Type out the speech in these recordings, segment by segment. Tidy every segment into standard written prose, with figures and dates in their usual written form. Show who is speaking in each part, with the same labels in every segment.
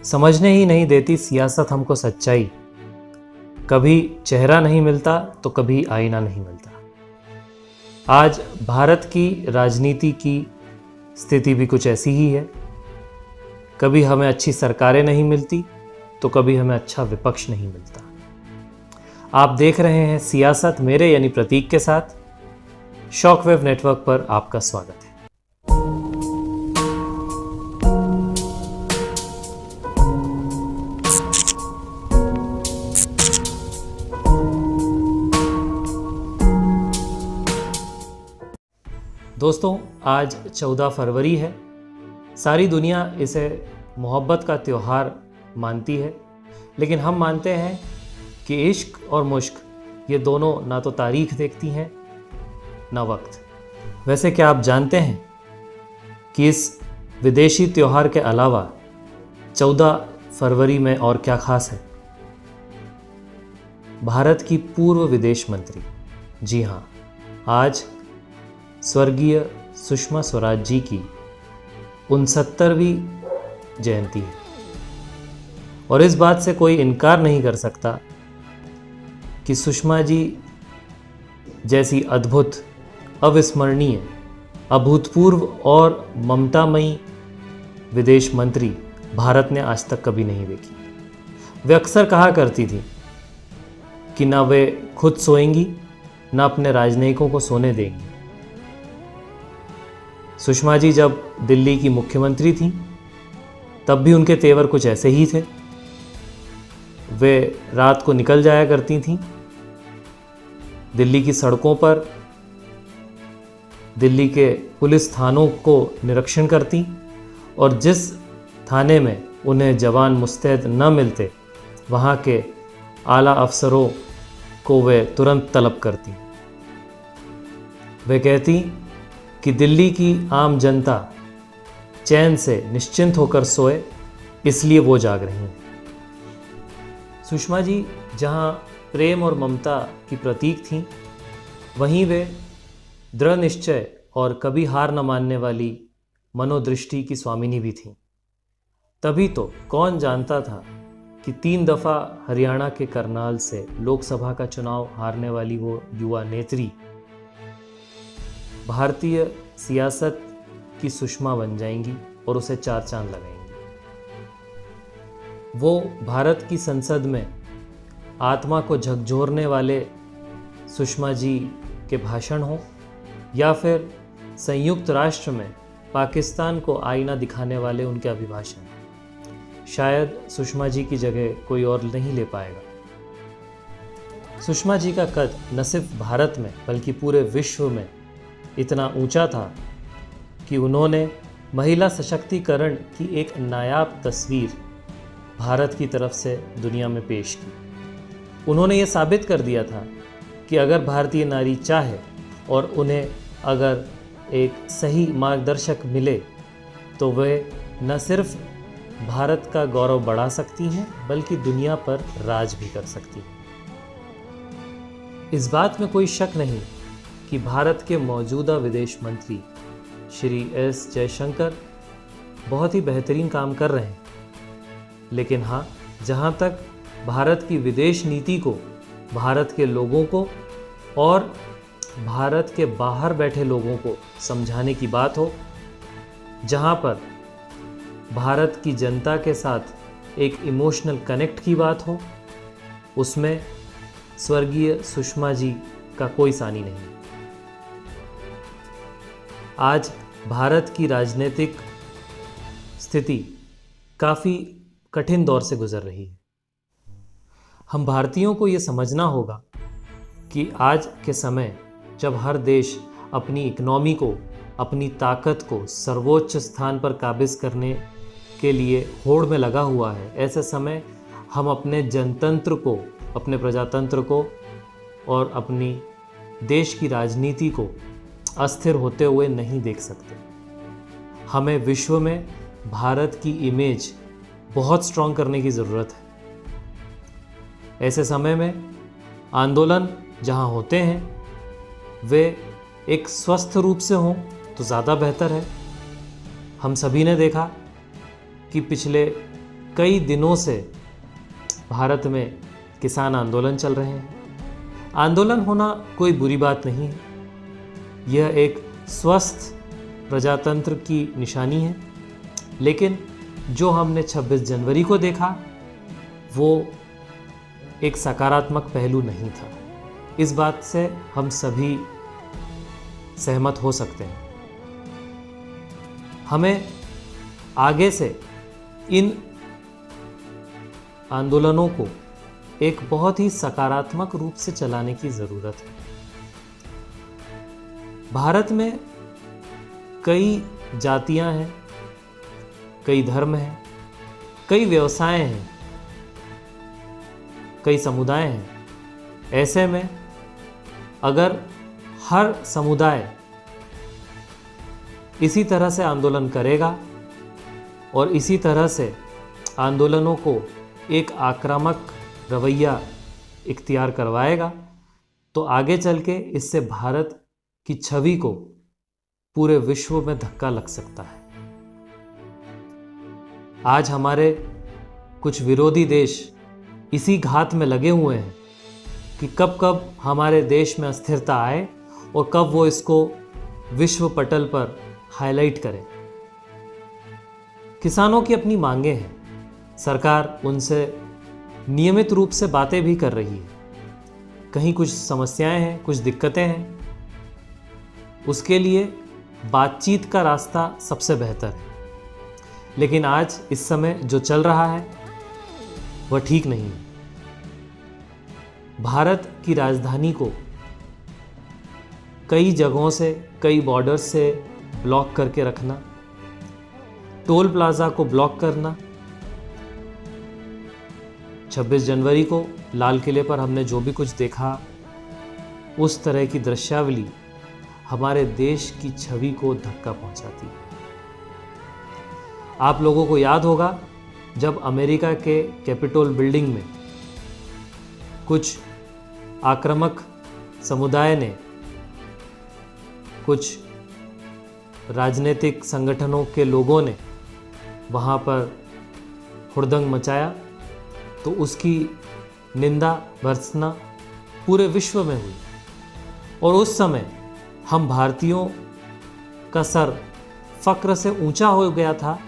Speaker 1: समझने ही नहीं देती सियासत हमको सच्चाई। कभी चेहरा नहीं मिलता तो कभी आईना नहीं मिलता। आज भारत की राजनीति की स्थिति भी कुछ ऐसी ही है। कभी हमें अच्छी सरकारें नहीं मिलती तो कभी हमें अच्छा विपक्ष नहीं मिलता। आप देख रहे हैं सियासत मेरे यानी प्रतीक के साथ। शॉकवेव नेटवर्क पर आपका स्वागत है। दोस्तों, आज 14 फरवरी है। सारी दुनिया इसे मोहब्बत का त्यौहार मानती है, लेकिन हम मानते हैं कि इश्क और मुश्क ये दोनों ना तो तारीख देखती हैं ना वक्त। वैसे क्या आप जानते हैं कि इस विदेशी त्यौहार के अलावा 14 फरवरी में और क्या खास है? भारत की पूर्व विदेश मंत्री, जी हाँ, आज स्वर्गीय सुषमा स्वराज जी की 69वीं जयंती है। और इस बात से कोई इनकार नहीं कर सकता कि सुषमा जी जैसी अद्भुत, अविस्मरणीय, अभूतपूर्व और ममतामयी विदेश मंत्री भारत ने आज तक कभी नहीं देखी। वे अक्सर कहा करती थी कि ना वे खुद सोएंगी ना अपने राजनयिकों को सोने देंगी। सुषमा जी जब दिल्ली की मुख्यमंत्री थीं तब भी उनके तेवर कुछ ऐसे ही थे। वे रात को निकल जाया करती थीं, दिल्ली की सड़कों पर दिल्ली के पुलिस थानों को निरीक्षण करती और जिस थाने में उन्हें जवान मुस्तैद न मिलते वहाँ के आला अफसरों को वे तुरंत तलब करती। वे कहती कि दिल्ली की आम जनता चैन से निश्चिंत होकर सोए, इसलिए वो जाग रही हैं। सुषमा जी जहाँ प्रेम और ममता की प्रतीक थीं, वहीं वे दृढ़ निश्चय और कभी हार न मानने वाली मनोदृष्टि की स्वामिनी भी थीं। तभी तो कौन जानता था कि 3 दफ़ा हरियाणा के करनाल से लोकसभा का चुनाव हारने वाली वो युवा नेत्री भारतीय सियासत की सुषमा बन जाएंगी और उसे 4 चांद लगाएंगी। वो भारत की संसद में आत्मा को झकझोरने वाले सुषमा जी के भाषण हो या फिर संयुक्त राष्ट्र में पाकिस्तान को आईना दिखाने वाले उनके अभिभाषण, शायद सुषमा जी की जगह कोई और नहीं ले पाएगा। सुषमा जी का कद न सिर्फ भारत में बल्कि पूरे विश्व में इतना ऊंचा था कि उन्होंने महिला सशक्तिकरण की एक नायाब तस्वीर भारत की तरफ से दुनिया में पेश की। उन्होंने ये साबित कर दिया था कि अगर भारतीय नारी चाहे और उन्हें अगर एक सही मार्गदर्शक मिले तो वे न सिर्फ भारत का गौरव बढ़ा सकती हैं बल्कि दुनिया पर राज भी कर सकती हैं। इस बात में कोई शक नहीं कि भारत के मौजूदा विदेश मंत्री श्री एस जयशंकर बहुत ही बेहतरीन काम कर रहे हैं। लेकिन हाँ, जहाँ तक भारत की विदेश नीति को भारत के लोगों को और भारत के बाहर बैठे लोगों को समझाने की बात हो, जहाँ पर भारत की जनता के साथ एक इमोशनल कनेक्ट की बात हो, उसमें स्वर्गीय सुषमा जी का कोई सानी नहीं। आज भारत की राजनीतिक स्थिति काफ़ी कठिन दौर से गुजर रही है। हम भारतीयों को ये समझना होगा कि आज के समय जब हर देश अपनी इकोनॉमी को, अपनी ताकत को सर्वोच्च स्थान पर काबिज करने के लिए होड़ में लगा हुआ है, ऐसे समय हम अपने जनतंत्र को, अपने प्रजातंत्र को और अपनी देश की राजनीति को अस्थिर होते हुए नहीं देख सकते। हमें विश्व में भारत की इमेज बहुत स्ट्रॉन्ग करने की ज़रूरत है। ऐसे समय में आंदोलन जहां होते हैं वे एक स्वस्थ रूप से हों तो ज़्यादा बेहतर है। हम सभी ने देखा कि पिछले कई दिनों से भारत में किसान आंदोलन चल रहे हैं। आंदोलन होना कोई बुरी बात नहीं है, यह एक स्वस्थ प्रजातंत्र की निशानी है। लेकिन जो हमने 26 जनवरी को देखा वो एक सकारात्मक पहलू नहीं था। इस बात से हम सभी सहमत हो सकते हैं। हमें आगे से इन आंदोलनों को एक बहुत ही सकारात्मक रूप से चलाने की ज़रूरत है। भारत में कई जातियां हैं, कई धर्म हैं, कई व्यवसाय हैं, कई समुदाय हैं। ऐसे में अगर हर समुदाय इसी तरह से आंदोलन करेगा और इसी तरह से आंदोलनों को एक आक्रामक रवैया इख्तियार करवाएगा तो आगे चल के इससे भारत की छवि को पूरे विश्व में धक्का लग सकता है। आज हमारे कुछ विरोधी देश इसी घात में लगे हुए हैं कि कब कब हमारे देश में अस्थिरता आए और कब वो इसको विश्व पटल पर हाईलाइट करें। किसानों की अपनी मांगे हैं, सरकार उनसे नियमित रूप से बातें भी कर रही है। कहीं कुछ समस्याएं हैं, कुछ दिक्कतें हैं, उसके लिए बातचीत का रास्ता सबसे बेहतर है। लेकिन आज इस समय जो चल रहा है वह ठीक नहीं है। भारत की राजधानी को कई जगहों से, कई बॉर्डर्स से ब्लॉक करके रखना, टोल प्लाजा को ब्लॉक करना। 26 जनवरी को लाल किले पर हमने जो भी कुछ देखा, उस तरह की दृश्यावली हमारे देश की छवि को धक्का पहुंचाती है। आप लोगों को याद होगा जब अमेरिका के कैपिटोल बिल्डिंग में कुछ आक्रामक समुदाय ने, कुछ राजनीतिक संगठनों के लोगों ने वहाँ पर हुड़दंग मचाया, तो उसकी निंदा भर्त्सना पूरे विश्व में हुई। और उस समय हम भारतीयों का सर फक्र से ऊंचा हो गया था,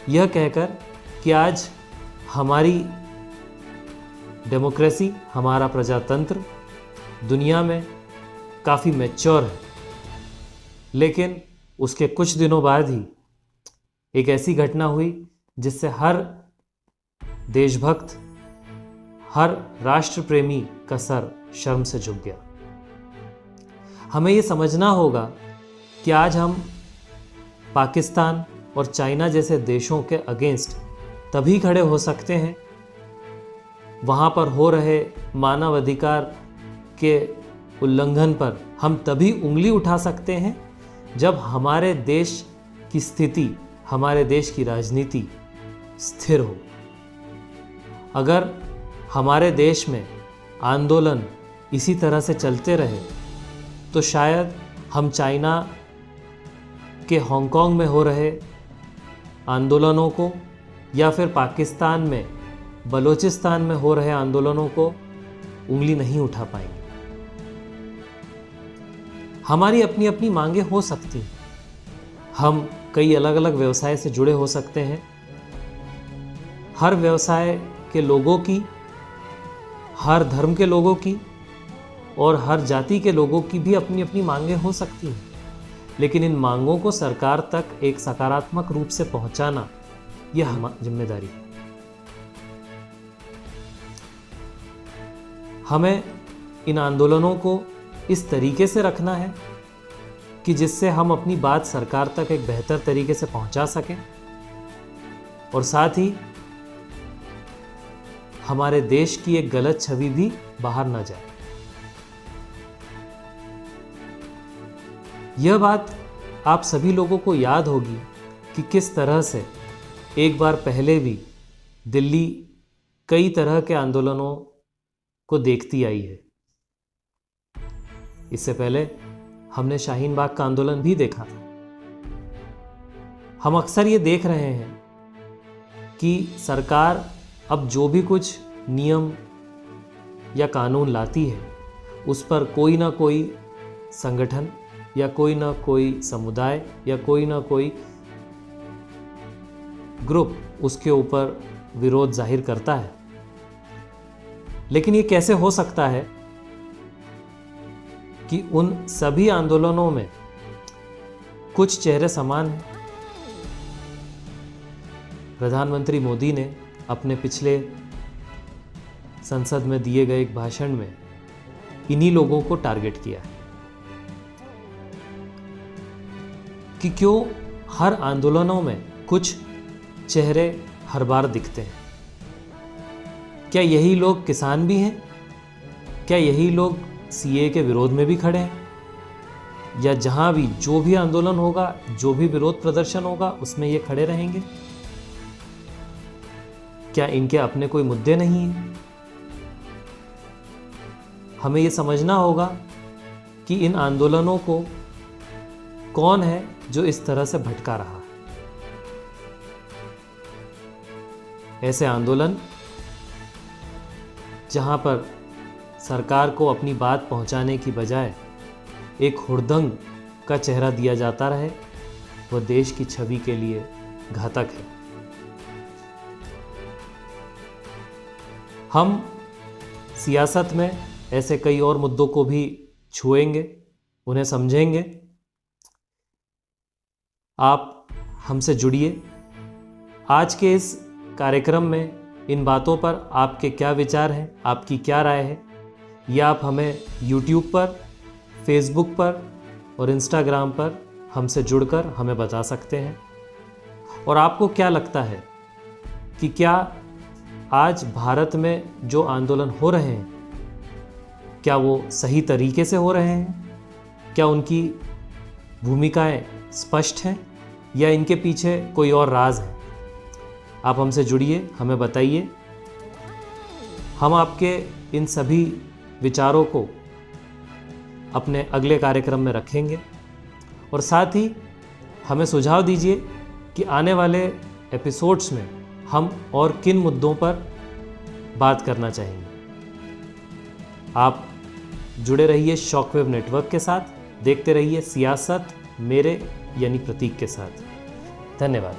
Speaker 1: यह कहकर कि आज हमारी डेमोक्रेसी, हमारा प्रजातंत्र दुनिया में काफ़ी मैच्योर है। लेकिन उसके कुछ दिनों बाद ही एक ऐसी घटना हुई जिससे हर देशभक्त, हर राष्ट्र प्रेमी का सर शर्म से झुक गया। हमें ये समझना होगा कि आज हम पाकिस्तान और चाइना जैसे देशों के अगेंस्ट तभी खड़े हो सकते हैं, वहाँ पर हो रहे मानव अधिकार के उल्लंघन पर हम तभी उंगली उठा सकते हैं जब हमारे देश की स्थिति, हमारे देश की राजनीति स्थिर हो। अगर हमारे देश में आंदोलन इसी तरह से चलते रहे तो शायद हम चाइना के हांगकांग में हो रहे आंदोलनों को या फिर पाकिस्तान में बलूचिस्तान में हो रहे आंदोलनों को उंगली नहीं उठा पाएंगे। हमारी अपनी अपनी मांगे हो सकती हैं, हम कई अलग अलग व्यवसाय से जुड़े हो सकते हैं। हर व्यवसाय के लोगों की, हर धर्म के लोगों की और हर जाति के लोगों की भी अपनी अपनी मांगे हो सकती हैं, लेकिन इन मांगों को सरकार तक एक सकारात्मक रूप से पहुंचाना यह हमारी जिम्मेदारी है। हमें इन आंदोलनों को इस तरीके से रखना है कि जिससे हम अपनी बात सरकार तक एक बेहतर तरीके से पहुंचा सकें और साथ ही हमारे देश की एक गलत छवि भी बाहर ना जाए। यह बात आप सभी लोगों को याद होगी कि किस तरह से एक बार पहले भी दिल्ली कई तरह के आंदोलनों को देखती आई है। इससे पहले हमने शाहीन बाग का आंदोलन भी देखा था। हम अक्सर ये देख रहे हैं कि सरकार अब जो भी कुछ नियम या कानून लाती है उस पर कोई ना कोई संगठन या कोई ना कोई समुदाय या कोई ना कोई ग्रुप उसके ऊपर विरोध जाहिर करता है। लेकिन ये कैसे हो सकता है कि उन सभी आंदोलनों में कुछ चेहरे समान हैं? प्रधानमंत्री मोदी ने अपने पिछले संसद में दिए गए एक भाषण में इन्हीं लोगों को टारगेट किया है कि क्यों हर आंदोलनों में कुछ चेहरे हर बार दिखते हैं। क्या यही लोग किसान भी हैं? क्या यही लोग सीए के विरोध में भी खड़े हैं? या जहां भी जो भी आंदोलन होगा, जो भी विरोध प्रदर्शन होगा, उसमें ये खड़े रहेंगे? क्या इनके अपने कोई मुद्दे नहीं हैं? हमें ये समझना होगा कि इन आंदोलनों को कौन है जो इस तरह से भटका रहा है। ऐसे आंदोलन जहां पर सरकार को अपनी बात पहुंचाने की बजाय एक हुड़दंग का चेहरा दिया जाता रहे, वह देश की छवि के लिए घातक है। हम सियासत में ऐसे कई और मुद्दों को भी छुएंगे, उन्हें समझेंगे। आप हमसे जुड़िए। आज के इस कार्यक्रम में इन बातों पर आपके क्या विचार हैं, आपकी क्या राय है, या आप हमें YouTube पर, Facebook पर और Instagram पर हमसे जुड़कर हमें बता सकते हैं। और आपको क्या लगता है कि क्या आज भारत में जो आंदोलन हो रहे हैं, क्या वो सही तरीके से हो रहे हैं? क्या उनकी भूमिकाएं स्पष्ट हैं या इनके पीछे कोई और राज है? आप हमसे जुड़िए, हमें बताइए। हम आपके इन सभी विचारों को अपने अगले कार्यक्रम में रखेंगे और साथ ही हमें सुझाव दीजिए कि आने वाले एपिसोड्स में हम और किन मुद्दों पर बात करना चाहेंगे। आप जुड़े रहिए शॉकवेव नेटवर्क के साथ, देखते रहिए सियासत मेरे यानी प्रतीक के साथ। धन्यवाद।